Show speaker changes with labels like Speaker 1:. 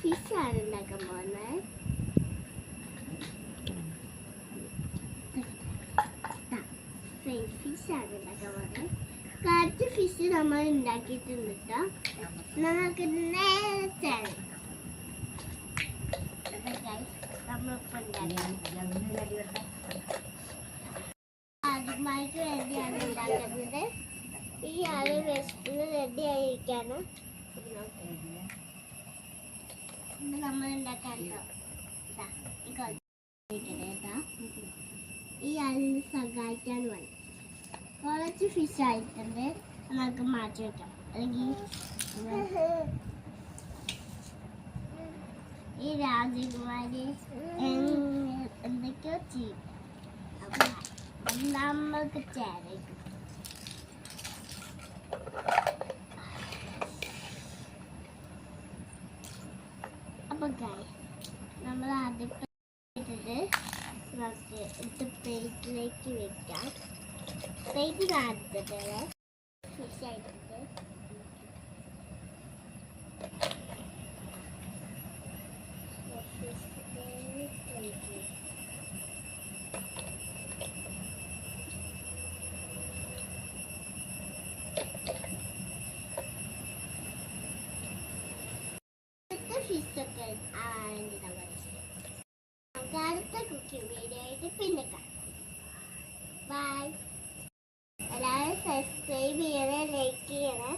Speaker 1: Fish ആണ് ഉണ്ടാക്കാൻ പോകുന്നത്. ഫിഷ് ആണ് ഉണ്ടാക്കാൻ പോകുന്നത്. കുറച്ച് ഫിഷ് നമ്മൾ ഉണ്ടാക്കിയിട്ടുണ്ട് കേട്ടോ. നമുക്ക് നേരത്തെ ആദ്യമായിട്ട് വേണ്ടിയാണ് ഉണ്ടാക്കുന്നത്. ഈ ആള് വിശപ്പിന് റെഡി ആയിരിക്കാണ് നമ്മൾ ഉണ്ടാക്കാൻ. ഈ ആളിന് സഹായിക്കാൻ വേണം. കുറച്ച് ഫിഷ് ആയിട്ടുണ്ട്, നമുക്ക് മാറ്റി വെക്കാം. അല്ലെങ്കിൽ ഈ രാജകുമാരി എന്തൊക്കെയോ ചെയ്യും. നമ്മൾക്ക് ചേരയ്ക്കും. അപ്പൊ നമ്മൾ ആദ്യം നമുക്ക് പ്ലേറ്റിലേക്ക് വെക്കാം. പ്ലേറ്റിനകത്ത് ഫിഷ് ആയിട്ടുണ്ട്. ഫിഷൊക്കെ അടുത്ത കുക്കിംഗ് വീഡിയോ ആയിട്ട് പിന്നെ കാണാം. ബൈ. എല്ലാവരും സബ്സ്ക്രൈബ് ചെയ്യണേ, ലൈക്ക് ചെയ്യണേ.